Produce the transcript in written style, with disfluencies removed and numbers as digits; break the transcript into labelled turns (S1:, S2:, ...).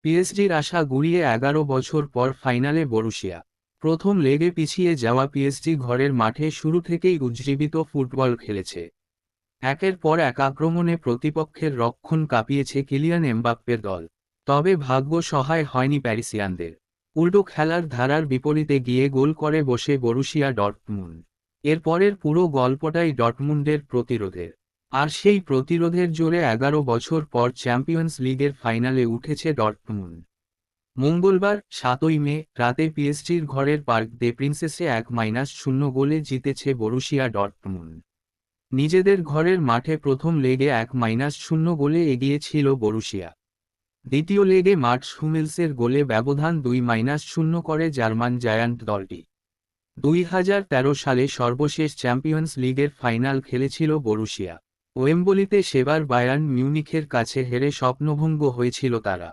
S1: পিএসজির আশা গুড়িয়ে 11 বছর পর ফাইনালে বরুসিয়া। প্রথম লেগে পিছিয়ে যাওয়া পিএসজি ঘরের মাঠে শুরু থেকেই উজ্জীবিত ফুটবল খেলেছে। একের পর এক আক্রমণে প্রতিপক্ষের রক্ষণ কাঁপিয়েছে কিলিয়ান এমবাপ্পের দল। তবে ভাগ্য সহায় হয়নি প্যারিসিয়ানদের। উল্টো খেলার ধারার বিপরীতে গিয়ে গোল করে বসে বরুসিয়া ডর্টমুন্ড। এরপরের পুরো গল্পটাই ডর্টমুন্ডের প্রতিরোধের। আর সেই প্রতিরোধের জোরে 11 বছর পর চ্যাম্পিয়ন্স লিগের ফাইনালে উঠেছে ডর্টমুন্ড। মঙ্গলবার 7ই মে রাতে পিএসজির ঘরের পার্ক দে প্রিন্সেসে 1-0 গোলে জিতেছে বরুসিয়া ডর্টমুন্ড। নিজেদের ঘরের মাঠে প্রথম লেগে 1-0 গোলে এগিয়ে ছিল বরুসিয়া। দ্বিতীয় লেগে মার্কস হুমেলসের গোলে ব্যবধান 2-0 করে জার্মান জায়ান্ট দলটি। 2013 সালে সর্বশেষ চ্যাম্পিয়ন্স লিগের ফাইনাল খেলেছিল বরুসিয়া। ওয়েম্বলিতে সেবার বায়ার্ন মিউনিখের কাছে হেরে স্বপ্নভঙ্গ হয়েছিল তারা।